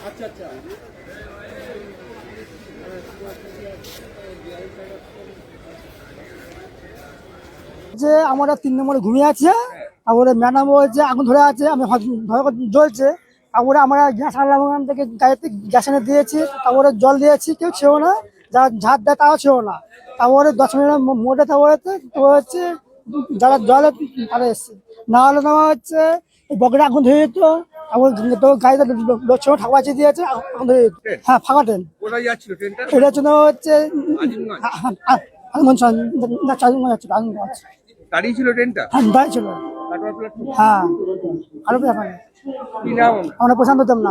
আচ্ছা আচ্ছা যে আমরা 3 নম্বরে ঘুমিয়ে আছে, তারপরে ম্যাডাম বলছে আগুন ধরে আছে, আমি জ্বলছে, তারপরে আমরা গ্যাস আনলাম ওখান থেকে, গাড়িতে গ্যাস এনে দিয়েছি, তারপরে জল দিয়েছি, কেউ ছিল না, যারা ঝাঁট দেয় তারাও ছিল না। তারপরে 10 মিনিটের মোটে তারপরে হচ্ছে যারা জলে তারা এসছে, না হলে তোমার হচ্ছে এই বকেটে আগুন ধরে যেত। তারপরে তো গাড়িতে লোক ছিল, ঠাকুর বাঁচিয়ে দিয়েছে, আগুন ধরে যেত। হ্যাঁ, ফাঁকা ট্রেন। কোথায় যাচ্ছিল ট্রেনটা? এটার জন্য হচ্ছে দাঁড়িয়ে ছিল ট্রেনটা? দাঁড়িয়ে ছিল। কাটোয়া প্ল্যাটফর্ম। হ্যাঁ, আরো ব্যাপার কি নাম? আমরা প্রশান্ত দেব না।